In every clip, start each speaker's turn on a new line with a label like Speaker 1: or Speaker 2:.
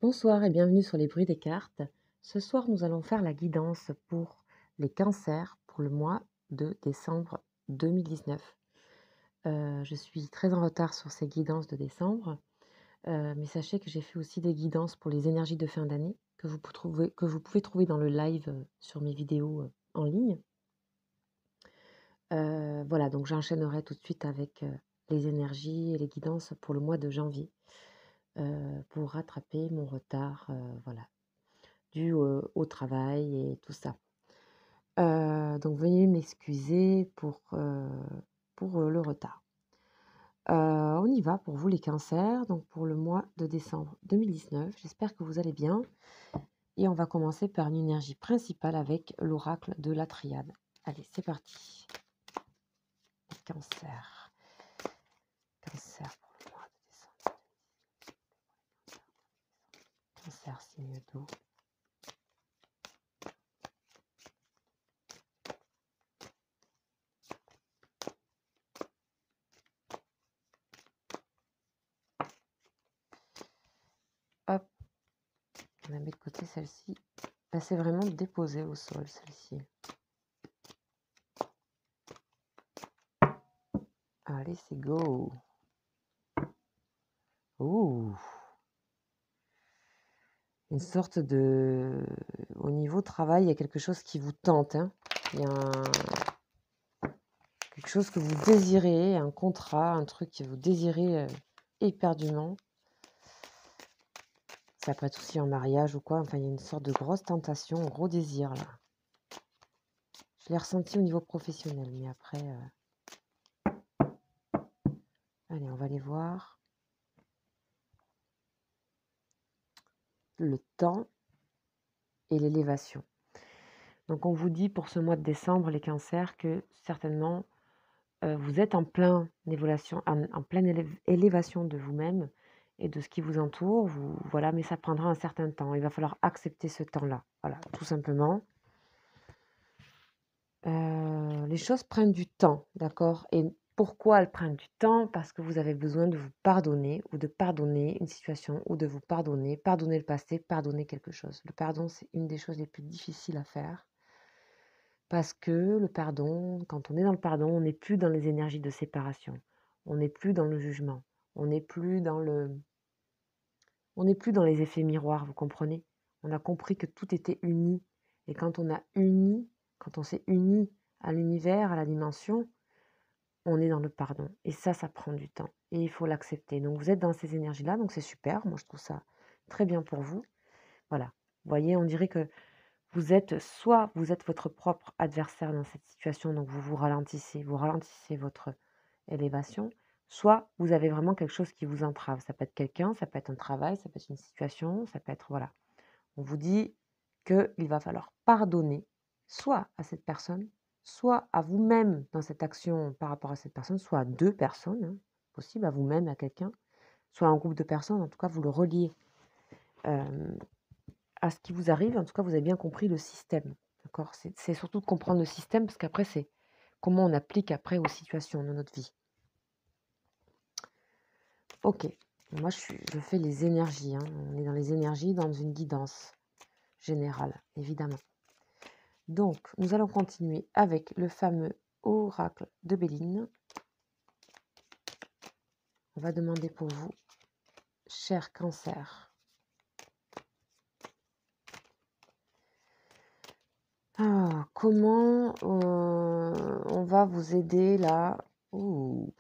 Speaker 1: Bonsoir et bienvenue sur les bruits des cartes. Ce soir, nous allons faire la guidance pour les cancers pour le mois de décembre 2019. Je suis très en retard sur ces guidances de décembre, mais sachez que j'ai fait aussi des guidances pour les énergies de fin d'année que vous pouvez trouver dans le live sur mes vidéos en ligne. Voilà, donc j'enchaînerai tout de suite avec les énergies et les guidances pour le mois de janvier pour rattraper mon retard, voilà, dû au travail et tout ça. Donc veuillez m'excuser pour le retard. On y va pour vous les cancers, donc pour le mois de décembre 2019. J'espère que vous allez bien et on va commencer par une énergie principale avec l'oracle de la triade. Allez, c'est parti. Les cancers. Cancer pour le mois de décembre. Cancer, signe d'eau. Hop, on la met de côté celle-ci. Ben, c'est vraiment déposé au sol celle-ci. Allez, c'est go. Ouh, une sorte de... Au niveau travail, il y a quelque chose qui vous tente, hein. Il y a quelque chose que vous désirez, un contrat, un truc que vous désirez éperdument. Ça peut être aussi en mariage ou quoi. Enfin, il y a une sorte de grosse tentation, un gros désir, là. Je l'ai ressenti au niveau professionnel, mais après... Allez, on va aller voir. Le temps et l'élévation. Donc, on vous dit pour ce mois de décembre, les cancers, que certainement... vous êtes en pleine élévation de vous-même et de ce qui vous entoure, voilà, mais ça prendra un certain temps. Il va falloir accepter ce temps-là, voilà, tout simplement. Les choses prennent du temps, d'accord? Et pourquoi elles prennent du temps? Parce que vous avez besoin de vous pardonner ou de pardonner une situation ou de vous pardonner le passé, pardonner quelque chose. Le pardon, c'est une des choses les plus difficiles à faire. Parce que le pardon, quand on est dans le pardon, on n'est plus dans les énergies de séparation. On n'est plus dans le jugement. On n'est plus dans les effets miroirs, vous comprenez? On a compris que tout était uni. Et quand on s'est uni à l'univers, à la dimension, on est dans le pardon. Et ça prend du temps. Et il faut l'accepter. Donc vous êtes dans ces énergies-là, donc c'est super. Moi, je trouve ça très bien pour vous. Voilà. Vous voyez, on dirait que vous êtes votre propre adversaire dans cette situation, donc vous ralentissez votre élévation, soit vous avez vraiment quelque chose qui vous entrave. Ça peut être quelqu'un, ça peut être un travail, ça peut être une situation, ça peut être, voilà. On vous dit qu'il va falloir pardonner, soit à cette personne, soit à vous-même dans cette action par rapport à cette personne, soit à deux personnes, hein, possible, à vous-même, à quelqu'un, soit à un groupe de personnes, en tout cas vous le reliez à ce qui vous arrive. En tout cas, vous avez bien compris le système, d'accord? C'est surtout de comprendre le système, parce qu'après, c'est comment on applique après aux situations de notre vie. Ok, moi je fais les énergies, hein. On est dans les énergies, dans une guidance générale, évidemment. Donc, nous allons continuer avec le fameux oracle de Béline. On va demander pour vous, cher cancer. Ah, comment on va vous aider là? Ouh,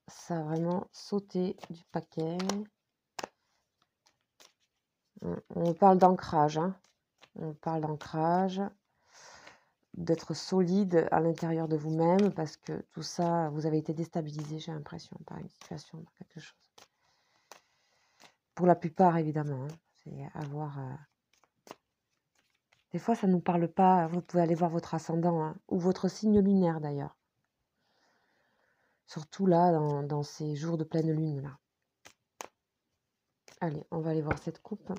Speaker 1: ça a vraiment sauté du paquet. On parle d'ancrage, hein. On parle d'ancrage, d'être solide à l'intérieur de vous-même, parce que tout ça, vous avez été déstabilisé, j'ai l'impression, par une situation, par quelque chose. Pour la plupart, évidemment, hein. C'est avoir... Des fois, ça ne nous parle pas. Vous pouvez aller voir votre ascendant, hein, ou votre signe lunaire, d'ailleurs. Surtout là, dans ces jours de pleine lune, là. Allez, on va aller voir cette coupe.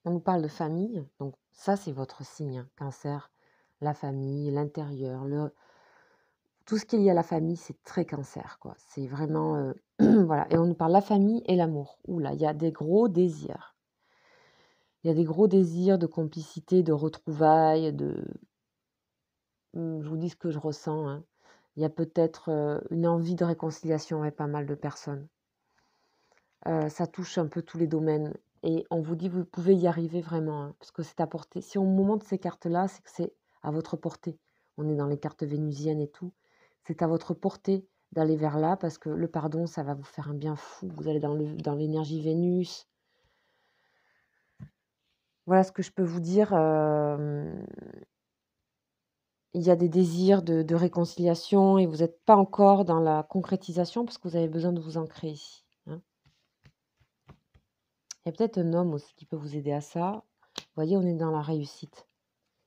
Speaker 1: On nous parle de famille, donc ça, c'est votre signe, hein, cancer. La famille, l'intérieur, Tout ce qui est lié à la famille, c'est très Cancer, quoi. C'est vraiment, voilà, et on nous parle la famille et l'amour. Ouh là, il y a des gros désirs. Il y a des gros désirs de complicité, de retrouvailles, je vous dis ce que je ressens, hein. Il y a peut-être, une envie de réconciliation avec pas mal de personnes. Ça touche un peu tous les domaines et on vous dit: «Vous pouvez y arriver vraiment, hein», parce que c'est à portée. Si on vous montre ces cartes-là, c'est que c'est à votre portée. On est dans les cartes vénusiennes et tout. C'est à votre portée d'aller vers là parce que le pardon, ça va vous faire un bien fou. Vous allez dans l'énergie Vénus. Voilà ce que je peux vous dire, il y a des désirs de réconciliation et vous n'êtes pas encore dans la concrétisation parce que vous avez besoin de vous ancrer ici, hein. Il y a peut-être un homme aussi qui peut vous aider à ça. Vous voyez, on est dans la réussite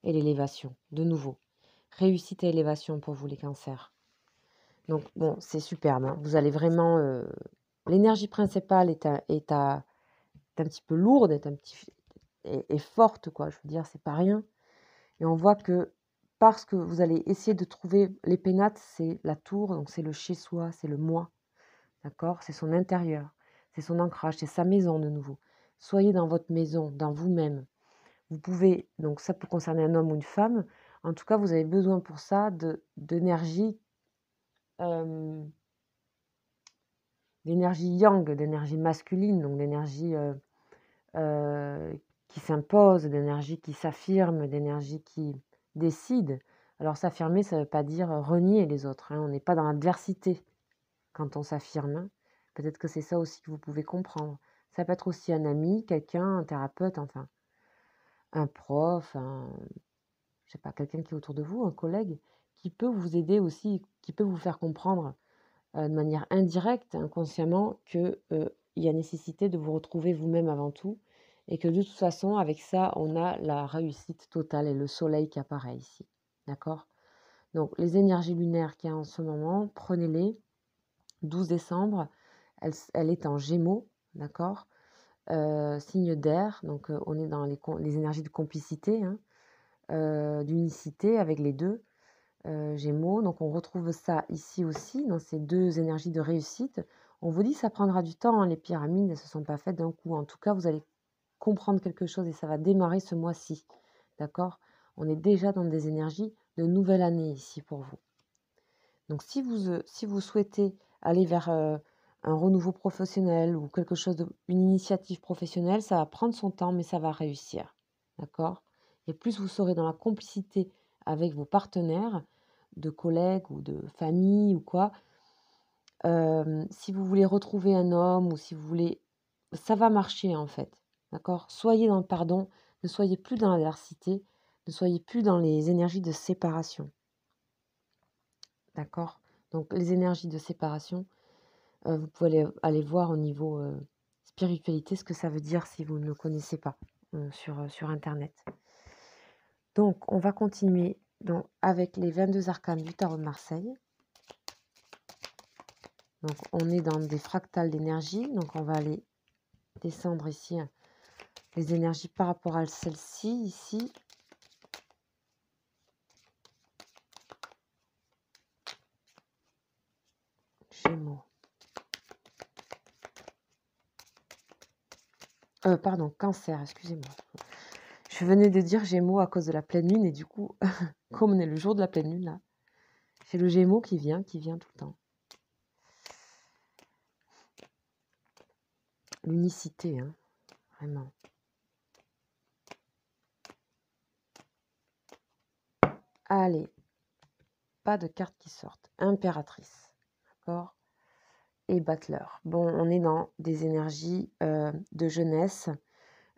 Speaker 1: et l'élévation, de nouveau. Réussite et élévation pour vous les cancers. Donc bon, c'est superbe, hein. Vous allez vraiment... l'énergie principale est un petit peu lourde, est forte, quoi. Je veux dire, c'est pas rien. Et on voit que parce que vous allez essayer de trouver les pénates, c'est la tour, donc c'est le chez-soi, c'est le moi, d'accord? C'est son intérieur, c'est son ancrage, c'est sa maison de nouveau. Soyez dans votre maison, dans vous-même. Vous pouvez, donc ça peut concerner un homme ou une femme, en tout cas, vous avez besoin pour ça d'énergie, euh, d'énergie yang, d'énergie masculine, donc d'énergie euh, qui s'impose, d'énergie qui s'affirme, d'énergie qui décide. Alors s'affirmer, ça ne veut pas dire renier les autres, hein. On n'est pas dans l'adversité quand on s'affirme, hein. Peut-être que c'est ça aussi que vous pouvez comprendre. Ça peut être aussi un ami, quelqu'un, un thérapeute, enfin, un prof, je sais pas, quelqu'un qui est autour de vous, un collègue, qui peut vous aider aussi, qui peut vous faire comprendre de manière indirecte, inconsciemment, que il y a nécessité de vous retrouver vous-même avant tout, et que de toute façon, avec ça, on a la réussite totale et le soleil qui apparaît ici. D'accord? Donc, les énergies lunaires qu'il y a en ce moment, prenez-les. 12 décembre, elle est en Gémeaux, d'accord? Signe d'air, donc on est dans les énergies de complicité, hein, d'unicité avec les deux. Gémeaux, donc on retrouve ça ici aussi, dans ces deux énergies de réussite. On vous dit que ça prendra du temps, hein, les pyramides, elles ne se sont pas faites d'un coup. En tout cas, vous allez comprendre quelque chose et ça va démarrer ce mois-ci. D'accord? On est déjà dans des énergies de nouvelle année ici pour vous. Donc si vous souhaitez aller vers un renouveau professionnel ou quelque chose, une initiative professionnelle, ça va prendre son temps, mais ça va réussir. D'accord? Et plus vous serez dans la complicité avec vos partenaires, de collègues ou de famille ou quoi, si vous voulez retrouver un homme ou si vous voulez, ça va marcher en fait. D'accord? Soyez dans le pardon, ne soyez plus dans l'adversité, ne soyez plus dans les énergies de séparation. D'accord? Donc les énergies de séparation, vous pouvez aller voir au niveau spiritualité ce que ça veut dire si vous ne le connaissez pas sur Internet. Donc on va continuer donc, avec les 22 arcanes du tarot de Marseille. Donc on est dans des fractales d'énergie, donc on va aller descendre ici les énergies par rapport à celle-ci, ici. Gémeaux. Pardon, Cancer, excusez-moi. Je venais de dire Gémeaux à cause de la pleine lune et du coup, comme on est le jour de la pleine lune là, j'ai le Gémeaux qui vient tout le temps. L'unicité, hein, vraiment. Allez, pas de cartes qui sortent. Impératrice, d'accord? Et battleur. Bon, on est dans des énergies de jeunesse,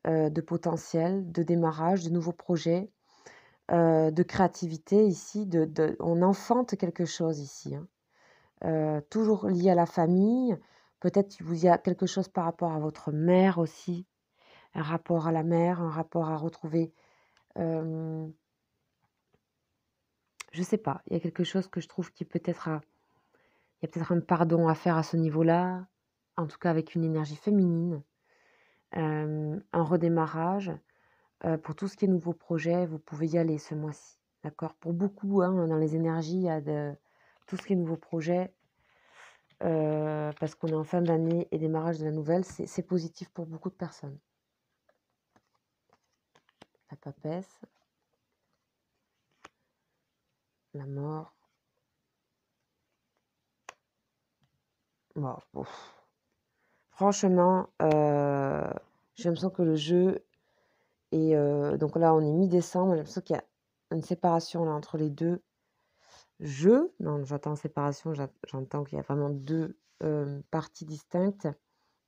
Speaker 1: de potentiel, de démarrage, de nouveaux projets, de créativité ici. On enfante quelque chose ici, hein. Toujours lié à la famille. Peut-être qu'il y a quelque chose par rapport à votre mère aussi. Un rapport à la mère, un rapport à retrouver... je sais pas, il y a quelque chose que je trouve qui peut-être il y a peut-être un pardon à faire à ce niveau-là, en tout cas avec une énergie féminine, un redémarrage. Pour tout ce qui est nouveaux projets, vous pouvez y aller ce mois-ci, d'accord? Pour beaucoup, hein, dans les énergies, il y a tout ce qui est nouveaux projets, parce qu'on est en fin d'année et démarrage de la nouvelle, c'est positif pour beaucoup de personnes. La papesse, la mort. Bon, ouf. Franchement, j'ai l'impression que le jeu est... donc là, on est mi-décembre, j'ai l'impression qu'il y a une séparation là, entre les deux jeux. Non, j'entends séparation, j'entends qu'il y a vraiment deux parties distinctes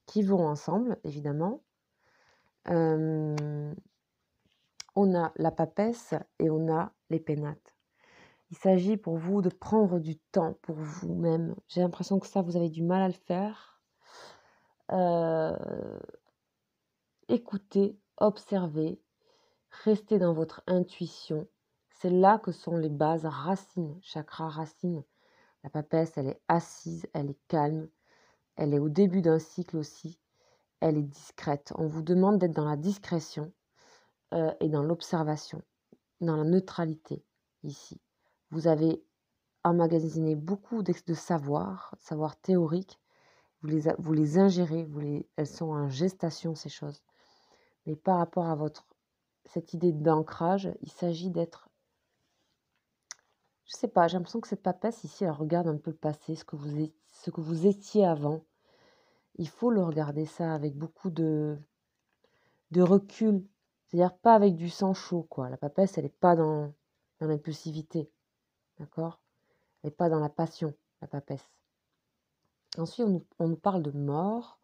Speaker 1: qui vont ensemble, évidemment. On a la papesse et on a les pénates. Il s'agit pour vous de prendre du temps pour vous-même. J'ai l'impression que ça, vous avez du mal à le faire. Écoutez, observez, restez dans votre intuition. C'est là que sont les bases racines, chakra racine. La papesse, elle est assise, elle est calme, elle est au début d'un cycle aussi, elle est discrète. On vous demande d'être dans la discrétion et dans l'observation, dans la neutralité ici. Vous avez emmagasiné beaucoup de savoir théorique, vous les ingérez, elles sont en gestation ces choses. Mais par rapport à cette idée d'ancrage, il s'agit d'être, je sais pas, j'ai l'impression que cette papesse ici, elle regarde un peu le passé, ce que vous étiez avant. Il faut le regarder ça avec beaucoup de recul, c'est-à-dire pas avec du sang chaud, quoi. La papesse, elle n'est pas dans l'impulsivité, d'accord? Elle n'est pas dans la passion, la papesse. Ensuite, on nous parle de mort.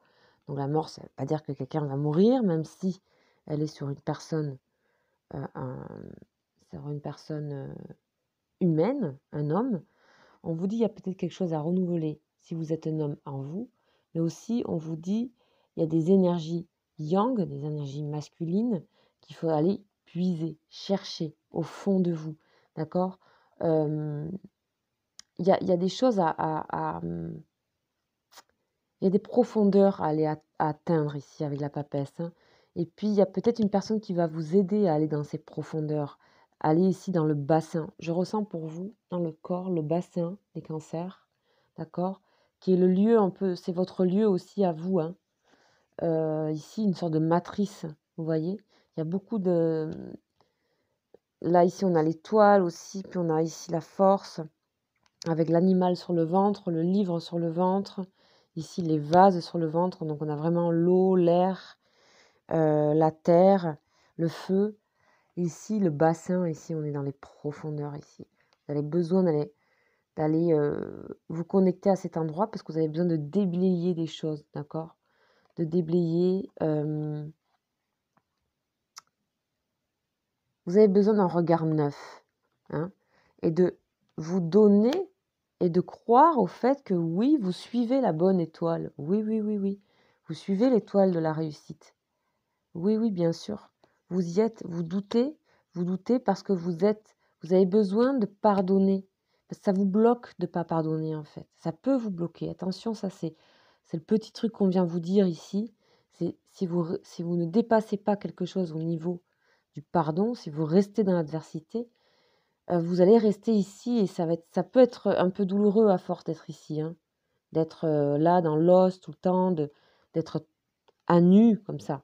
Speaker 1: Donc la mort, ça ne veut pas dire que quelqu'un va mourir, même si elle est sur une personne, humaine, un homme. On vous dit il y a peut-être quelque chose à renouveler si vous êtes un homme en vous, mais aussi on vous dit il y a des énergies yang, des énergies masculines qu'il faut aller puiser, chercher au fond de vous, d'accord? Il y a des choses il y a des profondeurs à aller atteindre ici avec la papesse, hein. Et puis, il y a peut-être une personne qui va vous aider à aller dans ces profondeurs, aller ici dans le bassin. Je ressens pour vous, dans le corps, le bassin des cancers, d'accord? Qui est le lieu un peu, c'est votre lieu aussi à vous, hein. Ici, une sorte de matrice, vous voyez? Il y a beaucoup de... Là, ici, on a l'étoile aussi, puis on a ici la force, avec l'animal sur le ventre, le livre sur le ventre, ici les vases sur le ventre, donc on a vraiment l'eau, l'air, la terre, le feu. Ici, le bassin, ici on est dans les profondeurs ici. Vous avez besoin d'aller vous connecter à cet endroit parce que vous avez besoin de déblayer des choses, d'accord? De déblayer. Vous avez besoin d'un regard neuf, hein, et de vous donner et de croire au fait que oui, vous suivez la bonne étoile. Oui, oui, oui, oui. Vous suivez l'étoile de la réussite. Oui, oui, bien sûr. Vous y êtes, vous doutez parce que vous avez besoin de pardonner. Parce que ça vous bloque de ne pas pardonner, en fait. Ça peut vous bloquer. Attention, ça c'est le petit truc qu'on vient vous dire ici. C'est si vous ne dépassez pas quelque chose au niveau du pardon, si vous restez dans l'adversité, vous allez rester ici et ça peut être un peu douloureux à force d'être ici, hein. D'être là dans l'os tout le temps, d'être à nu comme ça.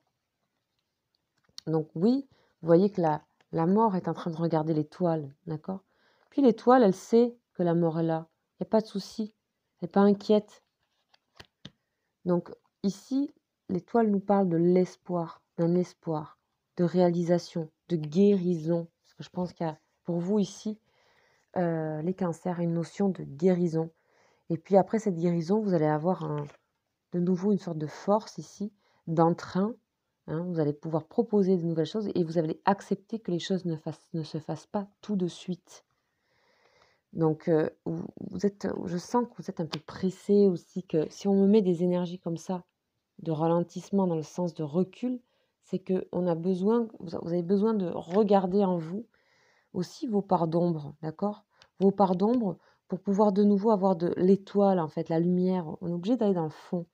Speaker 1: Donc oui, vous voyez que la mort est en train de regarder l'étoile, d'accord? Puis l'étoile, elle sait que la mort est là. Il n'y a pas de souci. Elle n'est pas inquiète. Donc ici, l'étoile nous parle de l'espoir, d'un espoir, de réalisation, de guérison. Parce que je pense qu'il y a pour vous ici, les cancers, une notion de guérison. Et puis après cette guérison, vous allez avoir de nouveau une sorte de force ici, d'entrain, hein. Vous allez pouvoir proposer de nouvelles choses et vous allez accepter que les choses ne se fassent pas tout de suite. Donc, je sens que vous êtes un peu pressé aussi, que si on me met des énergies comme ça, de ralentissement dans le sens de recul, c'est que vous avez besoin de regarder en vous aussi vos parts d'ombre, d'accord? Vos parts d'ombre pour pouvoir de nouveau avoir de l'étoile, en fait, la lumière. On est obligé d'aller dans le fond.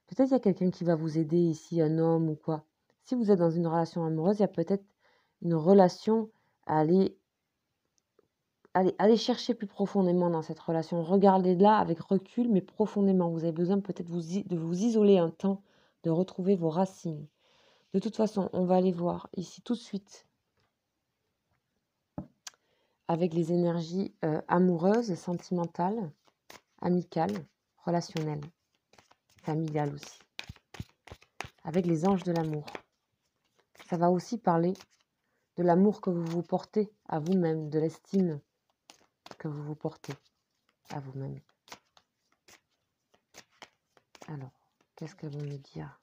Speaker 1: Peut-être il y a quelqu'un qui va vous aider ici, un homme ou quoi. Si vous êtes dans une relation amoureuse, il y a peut-être une relation à aller allez chercher plus profondément dans cette relation. Regardez-la avec recul, mais profondément. Vous avez besoin peut-être de vous isoler un temps, de retrouver vos racines. De toute façon, on va aller voir ici tout de suite avec les énergies amoureuses, sentimentales, amicales, relationnelles, familiales aussi. Avec les anges de l'amour. Ça va aussi parler de l'amour que vous vous portez à vous-même, de l'estime que vous vous portez à vous-même. Alors, qu'est-ce qu'elles vont me dire?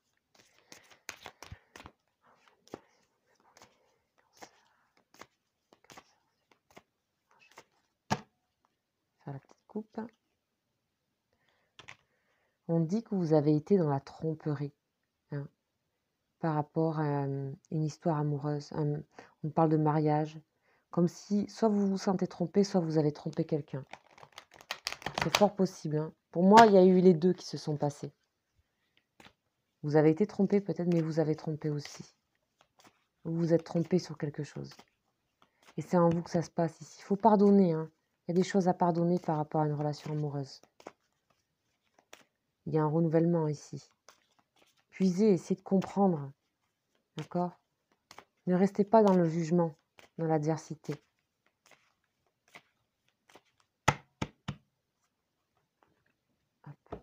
Speaker 1: Faire la petite coupe. On dit que vous avez été dans la tromperie, hein, par rapport à une histoire amoureuse. On parle de mariage, comme si soit vous vous sentez trompé, soit vous avez trompé quelqu'un. C'est fort possible, hein. Pour moi, il y a eu les deux qui se sont passés. Vous avez été trompé peut-être, mais vous avez trompé aussi. Vous vous êtes trompé sur quelque chose. Et c'est en vous que ça se passe ici. Il faut pardonner, hein. Il y a des choses à pardonner par rapport à une relation amoureuse. Il y a un renouvellement ici. Puisez, essayez de comprendre. D'accord? Ne restez pas dans le jugement, dans l'adversité. Hop.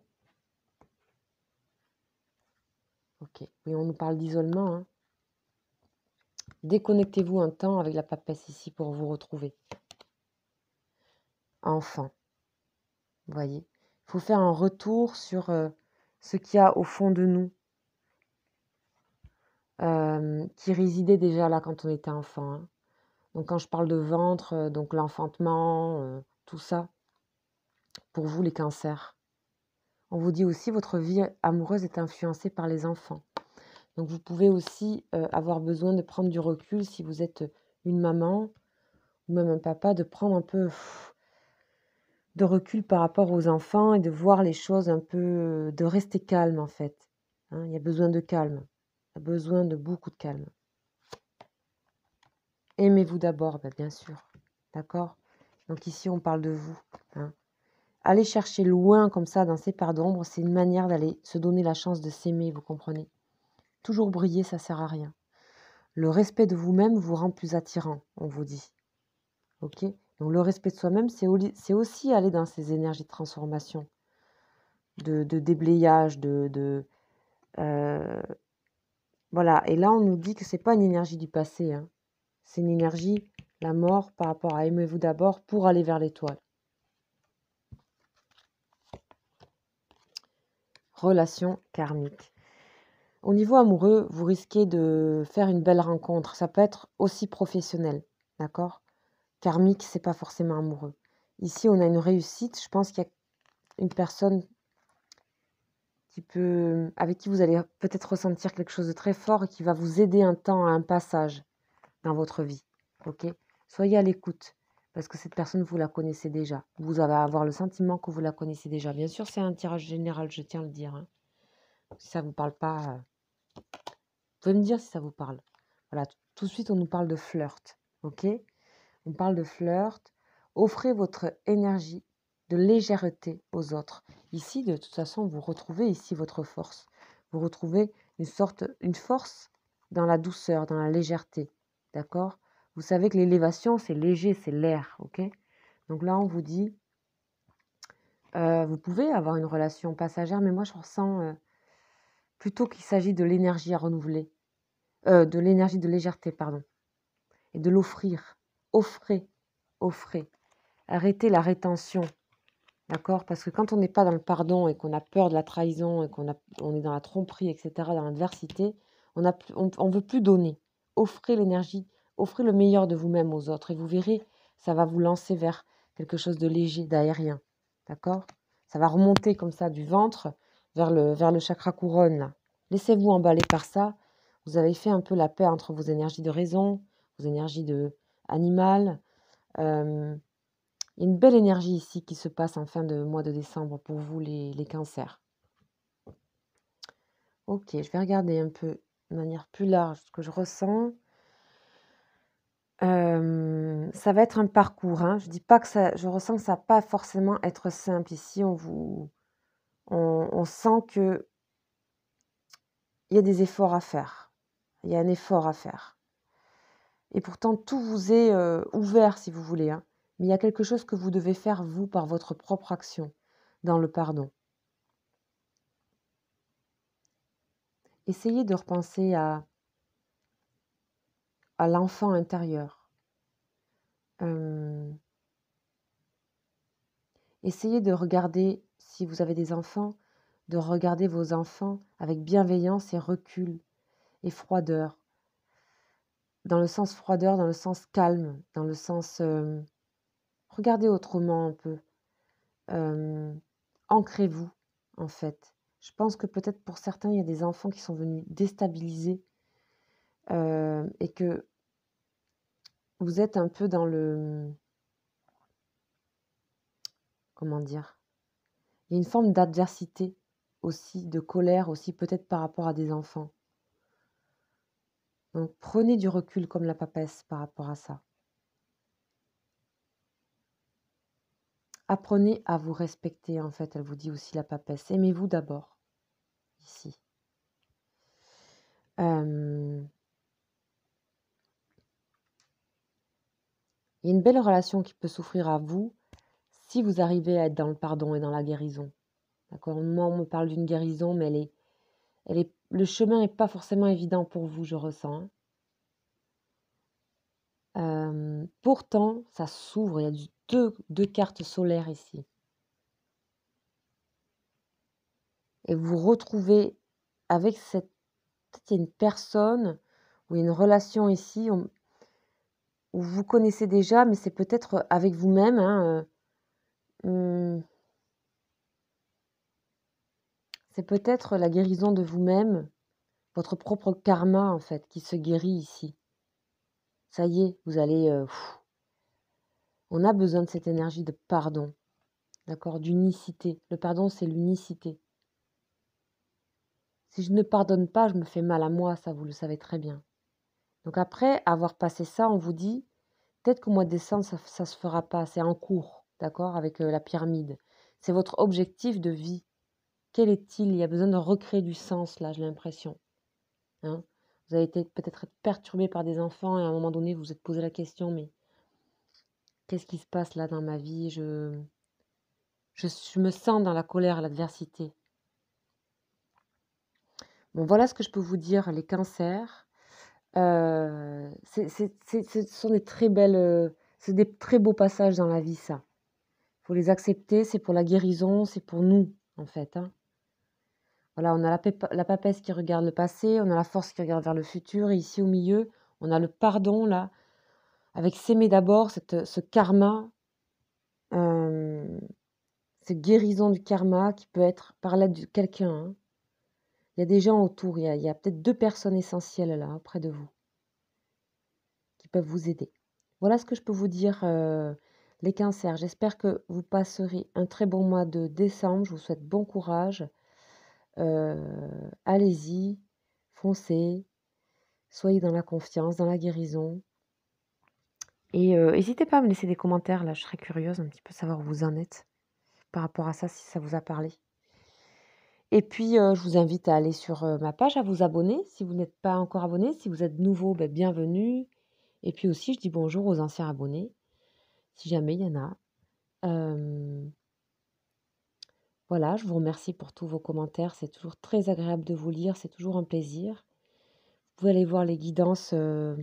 Speaker 1: Ok. Oui, on nous parle d'isolement, hein. Déconnectez-vous un temps avec la papesse ici pour vous retrouver. Enfin, vous voyez, il faut faire un retour sur ce qu'il y a au fond de nous, qui résidait déjà là quand on était enfant, hein. Donc quand je parle de ventre, donc l'enfantement, tout ça, pour vous les cancers. On vous dit aussi votre vie amoureuse est influencée par les enfants. Donc vous pouvez aussi avoir besoin de prendre du recul si vous êtes une maman ou même un papa, de prendre un peu de recul par rapport aux enfants et de voir les choses un peu, de rester calme en fait, hein. Il y a besoin de calme, il y a besoin de beaucoup de calme. Aimez-vous d'abord, bien sûr, d'accord? Donc ici on parle de vous, hein. Aller chercher loin comme ça dans ces parts d'ombre, c'est une manière d'aller se donner la chance de s'aimer, vous comprenez? Toujours briller, ça sert à rien. Le respect de vous-même vous rend plus attirant, on vous dit. Ok? Donc le respect de soi-même, c'est aussi aller dans ces énergies de transformation, de déblayage, voilà. Et là, on nous dit que c'est pas une énergie du passé, hein. C'est une énergie, la mort, par rapport à aimez-vous d'abord pour aller vers l'étoile. Relation karmique. Au niveau amoureux, vous risquez de faire une belle rencontre. Ça peut être aussi professionnel, d'accord? Karmique, c'est pas forcément amoureux. Ici, on a une réussite. Je pense qu'il y a une personne avec qui vous allez peut-être ressentir quelque chose de très fort et qui va vous aider un temps à un passage dans votre vie. Ok? Soyez à l'écoute parce que cette personne, vous la connaissez déjà. Vous allez avoir le sentiment que vous la connaissez déjà. Bien sûr, c'est un tirage général, je tiens à le dire, hein. Si ça ne vous parle pas, vous pouvez me dire si ça vous parle. Voilà, tout de suite, on nous parle de flirt. Ok? On parle de flirt. Offrez votre énergie de légèreté aux autres. Ici, de toute façon, vous retrouvez ici votre force. Vous retrouvez une force dans la douceur, dans la légèreté. D'accord? Vous savez que l'élévation, c'est léger, c'est l'air. Ok? Donc là, on vous dit, vous pouvez avoir une relation passagère, mais moi, je ressens plutôt qu'il s'agit de l'énergie à renouveler. De l'énergie de légèreté, pardon. Et de l'offrir. Offrez. Offrez. Arrêtez la rétention, d'accord? Parce que quand on n'est pas dans le pardon et qu'on a peur de la trahison et on est dans la tromperie, etc., dans l'adversité, on veut plus donner. Offrez l'énergie, offrez le meilleur de vous-même aux autres et vous verrez, ça va vous lancer vers quelque chose de léger, d'aérien, d'accord? Ça va remonter comme ça du ventre vers le chakra couronne, là. Laissez-vous emballer par ça. Vous avez fait un peu la paix entre vos énergies de raison, vos énergies de animal. Il y a une belle énergie ici qui se passe en fin de mois de décembre pour vous, les cancers. Ok, je vais regarder un peu de manière plus large ce que je ressens. Ça va être un parcours, hein. Je dis pas que ça je ressens que ça va pas forcément être simple. Ici, on sent qu'il y a des efforts à faire. Il y a un effort à faire et pourtant tout vous est, ouvert si vous voulez, hein. Mais il y a quelque chose que vous devez faire vous, par votre propre action, dans le pardon. Essayez de repenser à l'enfant intérieur. Hem, Essayez de regarder, si vous avez des enfants, de regarder vos enfants avec bienveillance et recul et froideur. Dans le sens froideur, dans le sens calme, dans le sens, regardez autrement un peu. Hem, Ancrez-vous, en fait. Je pense que peut-être pour certains, il y a des enfants qui sont venus déstabiliser, et que vous êtes un peu dans le, comment dire? Il y a une forme d'adversité aussi, de colère aussi, peut-être par rapport à des enfants. Donc prenez du recul comme la papesse par rapport à ça. Apprenez à vous respecter, en fait, elle vous dit aussi la papesse. Aimez-vous d'abord, ici. Hem, il y a une belle relation qui peut s'offrir à vous si vous arrivez à être dans le pardon et dans la guérison. D'accord? Moi, on me parle d'une guérison, mais le chemin n'est pas forcément évident pour vous, je ressens, hein. Pourtant, ça s'ouvre, il y a deux cartes solaires ici. Et vous vous retrouvez avec peut-être il y a une personne ou une relation ici, où vous connaissez déjà, mais c'est peut-être avec vous-même, hein, mmh, c'est peut-être la guérison de vous-même, votre propre karma, en fait, qui se guérit ici. Ça y est, vous allez, on a besoin de cette énergie de pardon, d'accord? D'unicité. Le pardon, c'est l'unicité. Si je ne pardonne pas, je me fais mal à moi, ça vous le savez très bien. Donc après avoir passé ça, on vous dit: «Peut-être qu'au mois de décembre, ça se fera pas, c'est en cours», d'accord? Avec, la pyramide. C'est votre objectif de vie. Quel est-il? Il y a besoin de recréer du sens là, j'ai l'impression, hein? Vous avez été peut-être perturbé par des enfants et à un moment donné, vous vous êtes posé la question: «Mais qu'est-ce qui se passe là dans ma vie? Je me sens dans la colère, l'adversité». Bon, voilà ce que je peux vous dire, les cancers. Ce sont des très belles, c'est des très beaux passages dans la vie, ça. Faut les accepter, c'est pour la guérison, c'est pour nous, en fait, hein. Voilà, on a la papesse qui regarde le passé, on a la force qui regarde vers le futur et ici au milieu, on a le pardon là, avec s'aimer d'abord, ce karma, hem, cette guérison du karma qui peut être par l'aide de quelqu'un, hein. Il y a des gens autour, il y a peut-être 2 personnes essentielles là, près de vous, qui peuvent vous aider. Voilà ce que je peux vous dire, les cancers. J'espère que vous passerez un très bon mois de décembre. Je vous souhaite bon courage. Heu, Allez-y, foncez, soyez dans la confiance, dans la guérison et hésitez pas à me laisser des commentaires là, je serais curieuse un petit peu savoir où vous en êtes par rapport à ça, si ça vous a parlé et puis, je vous invite à aller sur, ma page, à vous abonner si vous n'êtes pas encore abonné. Si vous êtes nouveau, beh, bienvenue et puis aussi je dis bonjour aux anciens abonnés, si jamais il y en a. Hem, voilà, je vous remercie pour tous vos commentaires, c'est toujours très agréable de vous lire, c'est toujours un plaisir. Vous pouvez aller voir les guidances, que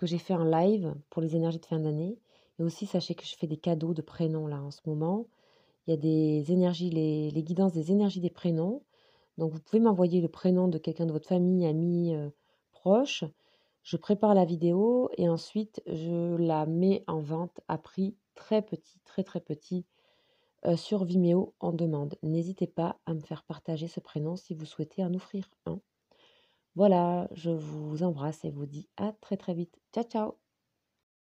Speaker 1: j'ai fait en live pour les énergies de fin d'année et aussi sachez que je fais des cadeaux de prénoms là en ce moment. Il y a des énergies, les guidances des énergies des prénoms. Donc vous pouvez m'envoyer le prénom de quelqu'un de votre famille, ami, proche. Je prépare la vidéo et ensuite je la mets en vente à prix très petit, très, très petit, sur Vimeo en demande. N'hésitez pas à me faire partager ce prénom si vous souhaitez en offrir un. Voilà, je vous embrasse et vous dis à très, très vite. Ciao, ciao!